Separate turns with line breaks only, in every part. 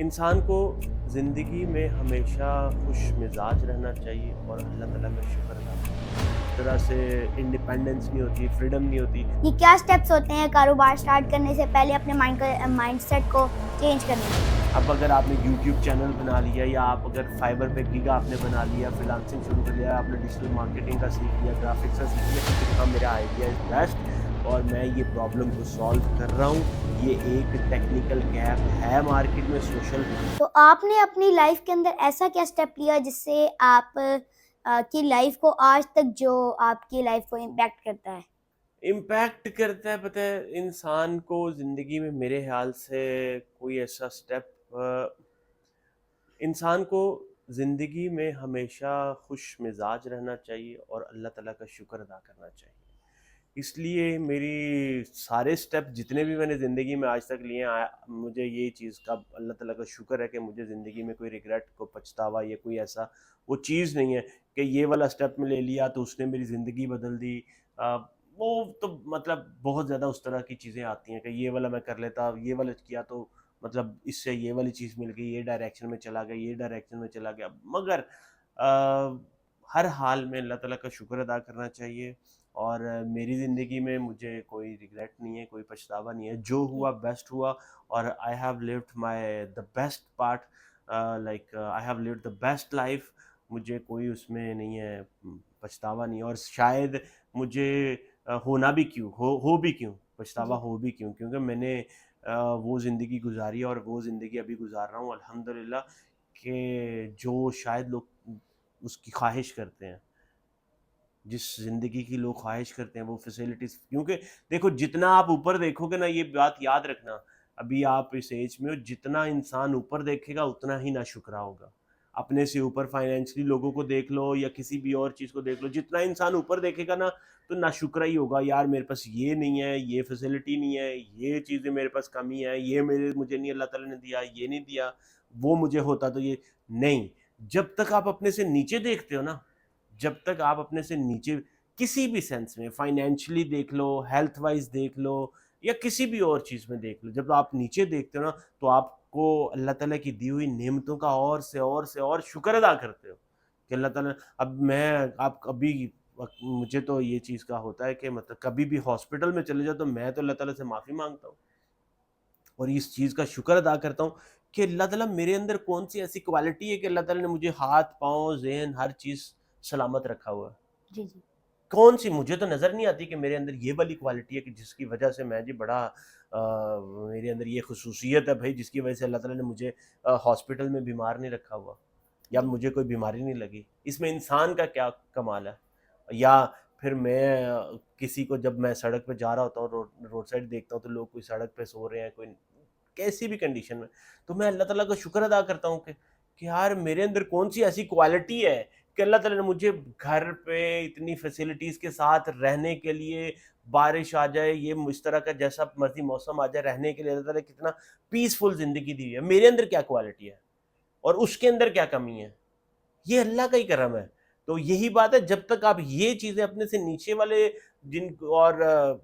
इंसान को ज़िंदगी में हमेशा खुश मिजाज रहना चाहिए और अल्लाह ताला का शुक्र अदा करना चाहिए। इस तरह से इंडिपेंडेंस नहीं होती, फ्रीडम नहीं होती।
ये क्या स्टेप्स होते हैं कारोबार स्टार्ट करने से पहले अपने माइंडसेट को चेंज करने के?
अब अगर आपने यूट्यूब चैनल बना लिया या आप अगर फाइबर पे गिग आपने बना लिया, फ्रीलांसिंग शुरू कर लिया, आपने डिजिटल मार्केटिंग का सीख लिया, ग्राफिक्स का सीख लिया कि हाँ मेरा आइडिया इज़ बेस्ट और मैं ये प्रॉब्लम को सॉल्व कर रहा हूँ। ये एक टेक्निकल गैप है मार्केट में, सोशल।
तो आपने अपनी लाइफ के अंदर ऐसा क्या स्टेप लिया जिससे आप की लाइफ को आज तक जो आपकी लाइफ को इम्पैक्ट करता है?
इम्पैक्ट करता है, पता है इंसान को ज़िंदगी में मेरे ख्याल से कोई ऐसा स्टेप इंसान को ज़िंदगी में हमेशा खुश मिजाज रहना चाहिए और अल्लाह ताला का शुक्र अदा करना चाहिए। इसलिए मेरी सारे स्टेप जितने भी मैंने ज़िंदगी में आज तक लिए मुझे ये चीज़ का अल्लाह ताला का शुक्र है कि मुझे ज़िंदगी में कोई रिग्रेट को पछतावा या कोई ऐसा वो चीज़ नहीं है कि ये वाला स्टेप मैं ले लिया तो उसने मेरी ज़िंदगी बदल दी। अ, वो तो मतलब बहुत ज़्यादा उस तरह की चीज़ें आती हैं कि ये वाला मैं कर लेता, ये वाला किया तो मतलब इससे ये वाली चीज़ मिल गई, ये डायरेक्शन में चला गया, ये डायरेक्शन में चला गया। मगर हर हाल में अल्लाह ताला का शुक्र अदा करना चाहिए और मेरी ज़िंदगी में मुझे कोई रिग्रेट नहीं है, कोई पछतावा नहीं है। जो
जी।
हुआ बेस्ट हुआ और I have lived my the best part, like I have lived the best life. मुझे कोई उसमें नहीं है, पछतावा नहीं है और शायद मुझे होना भी क्यों हो भी क्यों पछतावा
जी।
हो भी क्यों, क्योंकि मैंने वो ज़िंदगी गुजारी और वो ज़िंदगी अभी गुजार रहा हूँ अल्हम्दुलिल्लाह कि जो शायद लोग उसकी ख्वाहिश करते हैं, जिस ज़िंदगी की लोग ख्वाहिश करते हैं वो फैसिलिटीज़। क्योंकि देखो जितना आप ऊपर देखोगे ना, ये बात याद रखना, अभी आप इस एज में हो, जितना इंसान ऊपर देखेगा उतना ही नाशुक्रा होगा। अपने से ऊपर फाइनेंशियली लोगों को देख लो या किसी भी और चीज़ को देख लो, जितना इंसान ऊपर देखेगा ना तो नाशुक्रा ही होगा। यार मेरे पास ये नहीं है, ये फैसिलिटी नहीं है, ये चीज़ें मेरे पास कमी है, ये मुझे नहीं अल्लाह ताला ने दिया, ये नहीं दिया, वो मुझे होता तो ये नहीं। जब तक आप अपने से नीचे देखते हो ना, जब तक आप अपने से नीचे किसी भी सेंस में फाइनेंशियली देख लो, हेल्थ वाइज देख लो या किसी भी और चीज़ में देख लो, जब आप नीचे देखते हो ना तो आपको अल्लाह ताला की दी हुई नेमतों का और से और से और शुक्र अदा करते हो कि अल्लाह ताला। अब मैं आप कभी मुझे तो ये चीज़ का होता है कि मतलब कभी भी हॉस्पिटल में चले जाओ तो मैं तो अल्लाह ताला से माफ़ी मांगता हूँ और इस चीज़ का शुक्र अदा करता हूँ कि अल्लाह ताला मेरे अंदर कौन सी ऐसी क्वालिटी है कि अल्लाह ताला ने मुझे हाथ पाँव ज़हन हर चीज़ सलामत रखा हुआ है।
जी। जी।
कौन सी मुझे तो नज़र नहीं आती कि मेरे अंदर ये वाली क्वालिटी है कि जिसकी वजह से मैं जी बड़ा मेरे अंदर ये खसूसियत है भाई, जिसकी वजह से अल्लाह ताला ने मुझे हॉस्पिटल में बीमार नहीं रखा हुआ या
जी।
मुझे कोई बीमारी नहीं लगी। इसमें इंसान का क्या कमाल है? या फिर मैं किसी को जब मैं सड़क पे जा रहा होता हूँ, रोड रोड साइड देखता हूँ तो लोग कोई सड़क पे सो रहे हैं, कोई कैसी भी कंडीशन में, तो मैं अल्लाह ताला का शुक्र अदा करता हूँ कि यार मेरे अंदर कौन सी ऐसी क्वालिटी है कि अल्लाह ताला ने मुझे घर पे इतनी फैसिलिटीज़ के साथ रहने के लिए, बारिश आ जाए, ये इस तरह का जैसा मर्ज़ी मौसम आ जाए, रहने के लिए अल्लाह ताला ने कितना पीसफुल ज़िंदगी दी है। मेरे अंदर क्या क्वालिटी है और उसके अंदर क्या कमी है? ये अल्लाह का ही करम है। तो यही बात है, जब तक आप ये चीज़ें अपने से नीचे वाले जिन और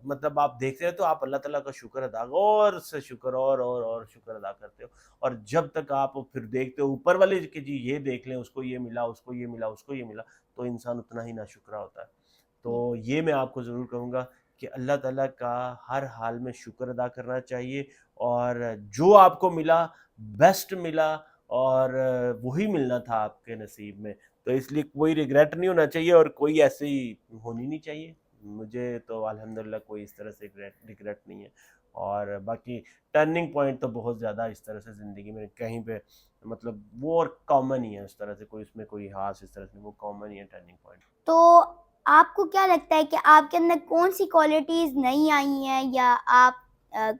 मतलब आप देखते हैं तो आप अल्लाह ताला का शुक्र अदा और से शुक्र और शुक्र अदा करते हो। और जब तक आप फिर देखते हो ऊपर वाले कि जी ये देख लें, उसको ये मिला, उसको ये मिला, उसको ये मिला, तो इंसान उतना ही नाशुक्रा होता है। तो
जी।
ये मैं आपको ज़रूर कहूँगा कि अल्लाह ताला का हर हाल में शुक्र अदा करना चाहिए और जो आपको मिला, बेस्ट मिला और वही मिलना था आपके नसीब में। तो इसलिए कोई रिग्रेट नहीं होना चाहिए और कोई ऐसी होनी नहीं चाहिए। मुझे तो अल्हम्दुलिल्लाह कोई इस तरह से रिग्रेट रिग्रेट नहीं है और बाकी टर्निंग पॉइंट तो बहुत ज़्यादा इस तरह से ज़िंदगी में कहीं पे मतलब वो और कॉमन ही है, उस तरह से कोई उसमें कोई ख़ास इस तरह से वो कॉमन ही है टर्निंग पॉइंट।
तो आपको क्या लगता है कि आपके अंदर कौन-सी क्वालिटीज़ नई आई हैं या आप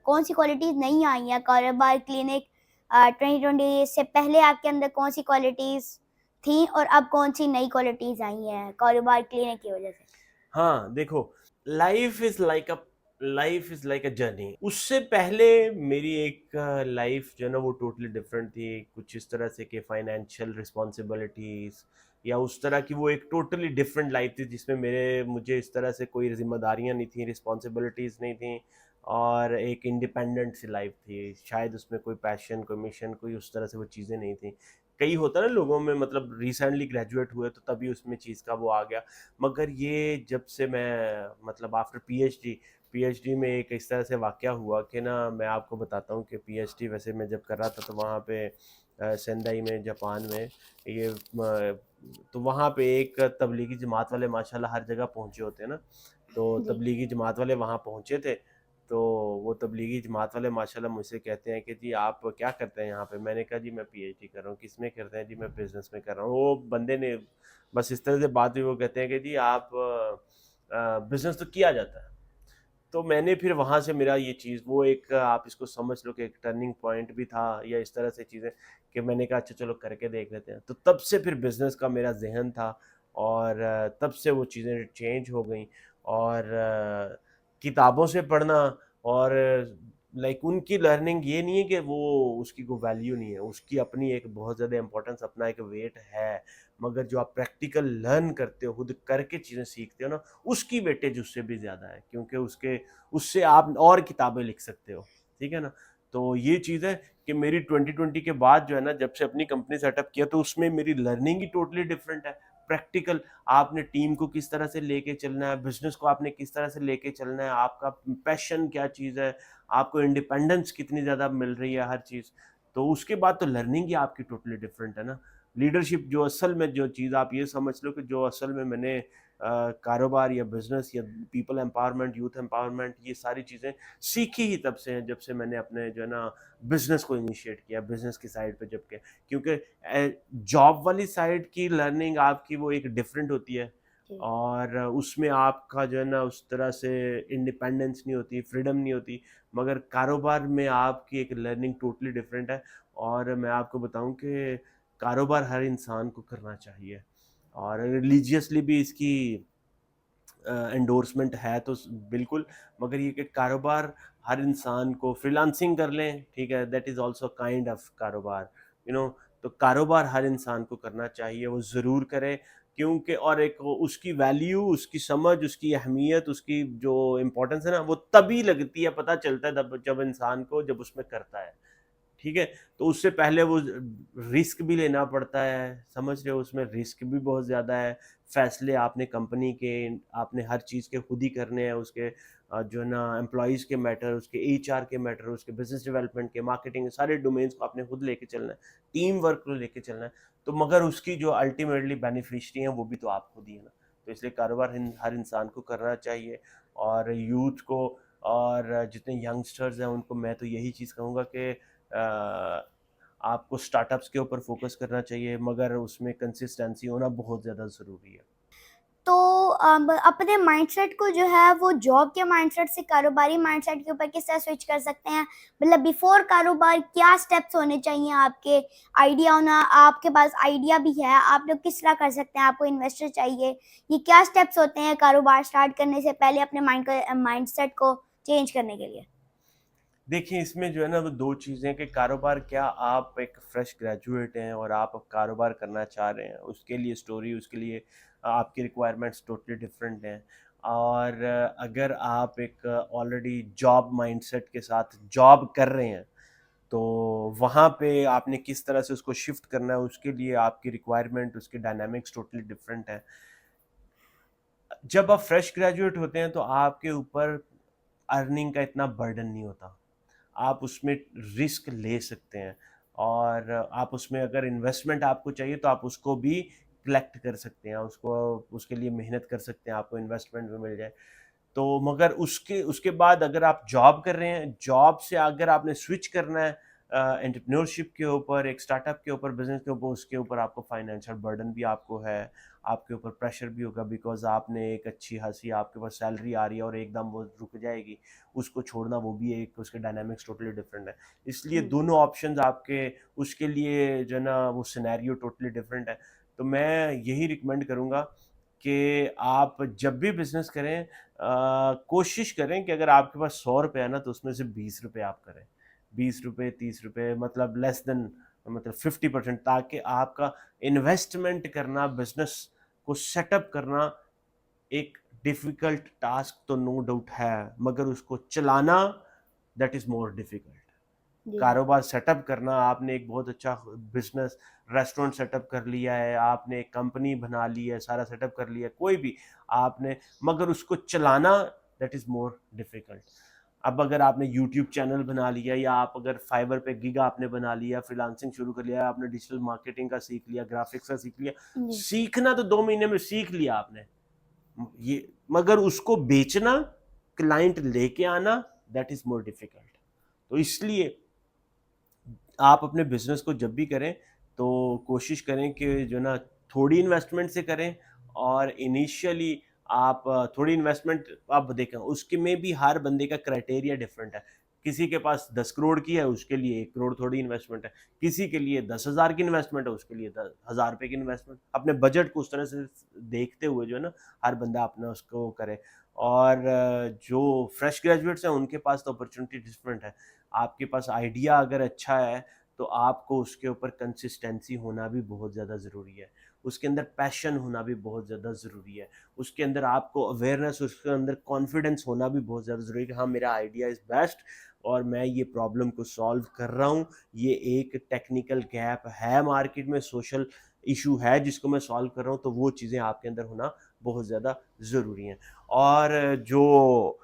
कौन-सी क्वालिटीज़ नई आई हैं कारोबार क्लिनिक 2020 से पहले आपके अंदर कौन-सी क्वालिटीज़ थी और अब कौन-सी नई क्वालिटीज़ आई हैं कारोबार क्लिनिक की वजह से?
हाँ, देखो, life is like a journey. उससे पहले मेरी एक लाइफ़ जो है ना वो टोटली डिफरेंट थी। कुछ इस तरह से कि फाइनेंशियल रिस्पॉन्सिबिलिटीज़ या उस तरह की वो एक टोटली डिफरेंट लाइफ़ थी जिसमें मेरे मुझे इस तरह से कोई ज़िम्मेदारियाँ नहीं थी, रिस्पॉन्सिबिलिटीज़ नहीं थी। और एक इंडिपेंडेंट सी लाइफ थी, शायद उसमें कोई पैशन, कोई मिशन, कोई उस तरह से वो चीज़ें नहीं थी। कई होता है ना लोगों में, मतलब रिसेंटली ग्रेजुएट हुए तो तभी उसमें चीज़ का वो आ गया। मगर ये जब से मैं, मतलब आफ्टर पीएचडी में एक इस तरह से वाक़या हुआ कि ना, मैं आपको बताता हूँ कि पीएचडी वैसे मैं जब कर रहा था तो वहाँ पे सेंदाई में, जापान में, ये तो वहाँ पे एक तबलीगी जमात वाले माशाल्लाह हर जगह पहुँचे होते हैं ना, तो
जी।
तबलीगी जमात वाले वहाँ पहुँचे थे। तो वो तबलीगी जमात वाले माशाल्लाह मुझसे कहते हैं कि जी आप क्या करते हैं यहाँ पे? मैंने कहा जी मैं पीएचडी कर रहा हूँ। किस में करते हैं? जी मैं बिज़नेस में कर रहा हूँ। वो बंदे ने बस इस तरह से बात हुई, वो कहते हैं कि जी आप बिज़नेस तो किया जाता है। तो मैंने फिर वहाँ से मेरा ये चीज़, वो एक आप इसको समझ लो कि एक टर्निंग पॉइंट भी था, या इस तरह से चीज़ें कि मैंने कहा अच्छा चलो करके देख लेते हैं। तो तब से फिर बिज़नेस का मेरा ज़हन था, और तब से वो चीज़ें चेंज हो गई। और किताबों से पढ़ना, और लाइक उनकी लर्निंग, ये नहीं है कि वो उसकी कोई वैल्यू नहीं है, उसकी अपनी एक बहुत ज़्यादा इंपॉर्टेंस, अपना एक वेट है। मगर जो आप प्रैक्टिकल लर्न करते हो, खुद करके चीज़ें सीखते हो ना, उसकी वेटेज उससे भी ज़्यादा है, क्योंकि उसके उससे आप और किताबें लिख सकते हो, ठीक है ना? तो ये चीज़ है कि मेरी 2020 के बाद जो है ना, जब से अपनी कंपनी सेटअप किया, तो उसमें मेरी लर्निंग ही टोटली डिफरेंट है। प्रैक्टिकल, आपने टीम को किस तरह से लेके चलना है, बिज़नेस को आपने किस तरह से लेके चलना है, आपका पैशन क्या चीज़ है, आपको इंडिपेंडेंस कितनी ज़्यादा मिल रही है हर चीज़। तो उसके बाद तो लर्निंग ही आपकी टोटली डिफरेंट है ना। लीडरशिप, जो असल में जो चीज़ आप ये समझ लो कि जो असल में मैंने कारोबार या बिजनेस या पीपल एम्पावरमेंट, यूथ एम्पावरमेंट, ये सारी चीज़ें सीखी ही तब से हैं, जब से मैंने अपने जो है ना बिजनेस को इनिशिएट किया, बिजनेस की साइड पे जब के, क्योंकि जॉब वाली साइड की लर्निंग आपकी वो एक डिफरेंट होती है,
जी।
और उसमें आपका जो है ना उस तरह से इंडिपेंडेंस नहीं होती, फ्रीडम नहीं होती। मगर कारोबार में आपकी एक लर्निंग टोटली डिफरेंट है। और मैं आपको बताऊं कि कारोबार हर इंसान को करना चाहिए, और रिलीजियसली भी इसकी एंडोर्समेंट है तो बिल्कुल। मगर ये कि कारोबार हर इंसान को, फ्रीलांसिंग कर लें, ठीक है, that is also kind of कारोबार, यू नो। तो कारोबार हर इंसान को करना चाहिए, वो ज़रूर करे, क्योंकि और एक उसकी वैल्यू, उसकी समझ, उसकी अहमियत, उसकी जो इम्पोर्टेंस है ना, वो तभी लगती है, पता चलता है जब इंसान को, जब उसमें करता है, ठीक है। तो उससे पहले वो रिस्क भी लेना पड़ता है, समझ रहे हो, उसमें रिस्क भी बहुत ज़्यादा है। फैसले आपने कंपनी के, आपने हर चीज़ के खुद ही करने हैं, उसके जो है ना एम्प्लॉयज़ के मैटर, उसके एचआर के मैटर, उसके बिजनेस डेवलपमेंट के, मार्केटिंग के, सारे डोमेन्स को आपने खुद लेके चलना है, टीम वर्क को लेके चलना है। तो मगर उसकी जो अल्टीमेटली बेनिफिशरी है वो भी तो आप खुद ही है ना। तो इसलिए कारोबार हर इंसान को करना चाहिए, और यूथ को, और जितने यंगस्टर्स हैं उनको मैं तो यही चीज़ कहूँगा कि आपको स्टार्टअप्स के ऊपर फोकस करना चाहिए, मगर उसमें कंसिस्टेंसी होना बहुत ज़्यादा ज़रूरी है।
तो अपने माइंडसेट को जो है वो जॉब के माइंडसेट से कारोबारी माइंडसेट के ऊपर किस तरह स्विच कर सकते हैं? मतलब बिफोर कारोबार क्या स्टेप्स होने चाहिए आपके? आइडिया होना, आपके पास आइडिया भी है, आप लोग किस तरह कर सकते हैं? आपको इन्वेस्टर चाहिए। ये क्या स्टेप्स होते हैं कारोबार स्टार्ट करने से पहले अपने माइंडसेट को चेंज करने के लिए?
देखिए, इसमें जो है ना वो 2 चीज़ें, कि कारोबार क्या, आप एक फ्रेश ग्रेजुएट हैं और आप अब कारोबार करना चाह रहे हैं, उसके लिए स्टोरी, उसके लिए आपकी रिक्वायरमेंट्स टोटली डिफरेंट हैं। और अगर आप एक ऑलरेडी जॉब माइंडसेट के साथ जॉब कर रहे हैं, तो वहाँ पे आपने किस तरह से उसको शिफ्ट करना है, उसके लिए आपकी रिक्वायरमेंट, उसके डायनामिक्स टोटली डिफरेंट है। जब आप फ्रेश ग्रेजुएट होते हैं तो आपके ऊपर अर्निंग का इतना बर्डन नहीं होता, आप उसमें रिस्क ले सकते हैं, और आप उसमें अगर इन्वेस्टमेंट आपको चाहिए तो आप उसको भी कलेक्ट कर सकते हैं, उसको, उसके लिए मेहनत कर सकते हैं, आपको इन्वेस्टमेंट भी मिल जाए। तो मगर उसके उसके बाद अगर आप जॉब कर रहे हैं, जॉब से अगर आपने स्विच करना है एंटरप्रेन्योरशिप के ऊपर, एक स्टार्टअप के ऊपर, बिजनेस के ऊपर, उसके ऊपर आपको फाइनेंशियल बर्डन भी आपको है, आपके ऊपर प्रेशर भी होगा, बिकॉज आपने एक अच्छी खासी आपके पास सैलरी आ रही है और एकदम वो रुक जाएगी, उसको छोड़ना, वो भी एक, उसके डायनामिक्स टोटली डिफरेंट है। इसलिए
हुँ।
दोनों ऑप्शंस आपके, उसके लिए जो है ना वो सिनेरियो टोटली डिफरेंट है। तो मैं यही रिकमेंड करूँगा कि आप जब भी बिजनेस करें, कोशिश करें कि अगर आपके पास 100 रुपये है ना, तो उसमें से 20 रुपये आप करें, 20 रुपये, 30 रुपये, मतलब लेस देन, मतलब 50%, ताकि आपका इन्वेस्टमेंट करना, बिजनेस को सेटअप करना एक डिफिकल्ट टास्क तो नो डाउट है, मगर उसको चलाना दैट इज मोर डिफिकल्ट।
जी
कारोबार सेटअप करना, आपने एक बहुत अच्छा बिजनेस रेस्टोरेंट सेटअप कर लिया है, आपने एक कंपनी बना ली है, सारा सेटअप कर लिया है, कोई भी आपने, मगर उसको चलाना दैट इज मोर डिफिकल्ट। अब अगर आपने यूट्यूब चैनल बना लिया, या आप अगर फाइवर पे गिग आपने बना लिया, फ्रीलांसिंग शुरू कर लिया, आपने डिजिटल मार्केटिंग का सीख लिया, ग्राफिक्स का सीख लिया,
जी
सीखना तो 2 महीने में सीख लिया आपने ये, मगर उसको बेचना, क्लाइंट लेके आना दैट इज मोर डिफिकल्ट। तो इसलिए आप अपने बिजनेस को जब भी करें तो कोशिश करें कि जो ना थोड़ी इन्वेस्टमेंट से करें, और इनिशियली आप थोड़ी इन्वेस्टमेंट आप देखें, उसके में भी हर बंदे का क्राइटेरिया डिफरेंट है। किसी के पास 10 करोड़ की है, उसके लिए 1 करोड़ थोड़ी इन्वेस्टमेंट है, किसी के लिए 10,000 की इन्वेस्टमेंट है, उसके लिए 10,000 रुपये की इन्वेस्टमेंट। अपने बजट को उस तरह से देखते हुए जो है ना हर बंदा अपना उसको करे। और जो फ्रेश ग्रेजुएट्स हैं उनके पास तो अपॉर्चुनिटी डिफरेंट है। आपके पास आइडिया अगर अच्छा है तो आपको उसके ऊपर कंसिस्टेंसी होना भी बहुत ज़्यादा ज़रूरी है, उसके अंदर पैशन होना भी बहुत ज़्यादा ज़रूरी है, उसके अंदर आपको अवेयरनेस, उसके अंदर कॉन्फिडेंस होना भी बहुत ज़्यादा ज़रूरी है कि हाँ मेरा आइडिया इज़ बेस्ट और मैं ये प्रॉब्लम को सॉल्व कर रहा हूँ, ये एक टेक्निकल गैप है मार्केट में, सोशल इशू है जिसको मैं सॉल्व कर रहा हूँ, तो वो चीज़ें आपके अंदर होना बहुत ज़्यादा ज़रूरी हैं। और जो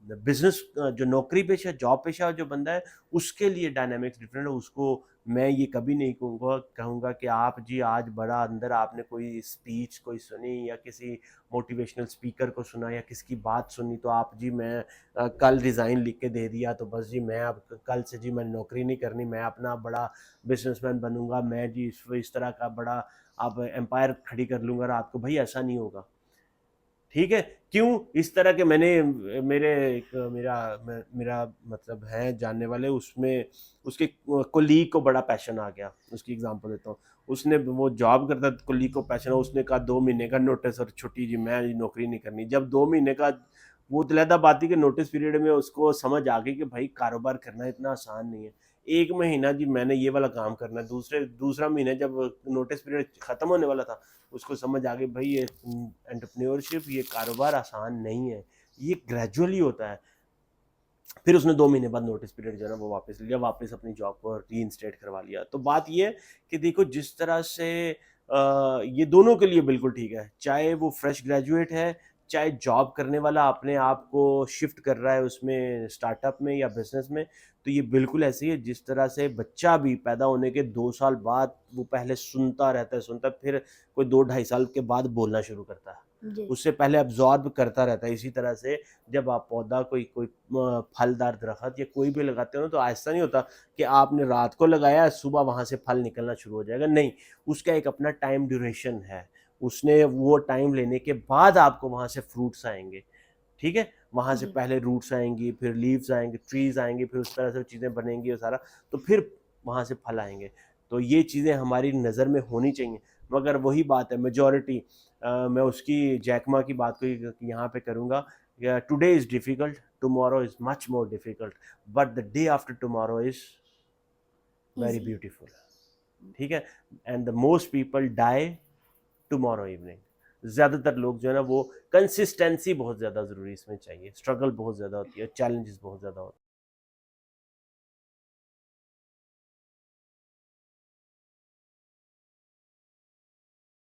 बिजनेस जो नौकरी पेशा जॉब पेशा जो बंदा है उसके लिए डायनामिक्स डिफरेंट है। उसको मैं ये कभी नहीं कहूँगा कि आप जी आज बड़ा अंदर आपने कोई स्पीच कोई सुनी या किसी मोटिवेशनल स्पीकर को सुना या किसी की बात सुनी तो आप जी मैं कल रिज़ाइन लिख के दे दिया तो बस जी मैं अब कल से जी मैं नौकरी नहीं करनी, मैं अपना बड़ा बिजनेसमैन बनूंगा, मैं जी इस तरह का बड़ा अब एम्पायर खड़ी कर लूँगा रात को। भाई ऐसा नहीं होगा, ठीक है? क्यों इस तरह के मैंने मेरे एक मेरा मतलब है जानने वाले, उसमें उसके कोलीग को बड़ा पैशन आ गया। उसकी एग्जांपल देता हूँ, उसने वो जॉब करता था, कोलीग को पैशन, उसने कहा 2 महीने का नोटिस और छुट्टी जी, मैं नौकरी नहीं करनी। जब 2 महीने का वो तलहदा बाती के नोटिस पीरियड में उसको समझ आ गई कि भाई कारोबार करना इतना आसान नहीं है। 1 महीना जी मैंने ये वाला काम करना है, दूसरा महीना जब नोटिस पीरियड खत्म होने वाला था उसको समझ आ गई भाई ये एंटरप्रेन्योरशिप, ये कारोबार आसान नहीं है, ये ग्रेजुअली होता है। फिर उसने 2 महीने बाद नोटिस पीरियड जो है ना वो वापस लिया, वापस अपनी जॉब को री करवा लिया। तो बात ये है कि देखो जिस तरह से ये दोनों के लिए बिल्कुल ठीक है, चाहे वो फ्रेश ग्रेजुएट है, चाहे जॉब करने वाला अपने आप को शिफ्ट कर रहा है उसमें स्टार्टअप में या बिजनेस में, तो ये बिल्कुल ऐसे ही है जिस तरह से बच्चा भी पैदा होने के 2 साल बाद वो पहले सुनता रहता है, फिर कोई 2 ढाई साल के बाद बोलना शुरू करता है,
जी
उससे पहले अब्जॉर्ब करता रहता है। इसी तरह से जब आप पौधा कोई कोई फलदार दरख्त या कोई भी लगाते हो ना, तो ऐसा नहीं होता कि आपने रात को लगाया सुबह वहाँ से फल निकलना शुरू हो जाएगा, नहीं, उसका एक अपना टाइम ड्यूरेशन है, उसने वो टाइम लेने के बाद आपको वहाँ से फ्रूट्स आएंगे, ठीक है? वहाँ से
जी
पहले रूट्स आएंगी, फिर लीव्स आएंगे, ट्रीज आएंगे, फिर उस तरह से चीज़ें बनेंगी और सारा, तो फिर वहाँ से फल आएंगे। तो ये चीज़ें हमारी नज़र में होनी चाहिए। मगर वही बात है, मेजॉरिटी मैं उसकी जैकमा की बात को यहाँ पे करूँगा, today is difficult, tomorrow is much more difficult, but the day after tomorrow is very
easy
beautiful, ठीक है? And the most people die tomorrow evening. ज़्यादातर लोग जो है ना वो कंसिस्टेंसी बहुत ज़्यादा ज़रूरी इसमें चाहिए, स्ट्रगल बहुत ज़्यादा होती है, चैलेंजेस बहुत ज़्यादा होते हैं।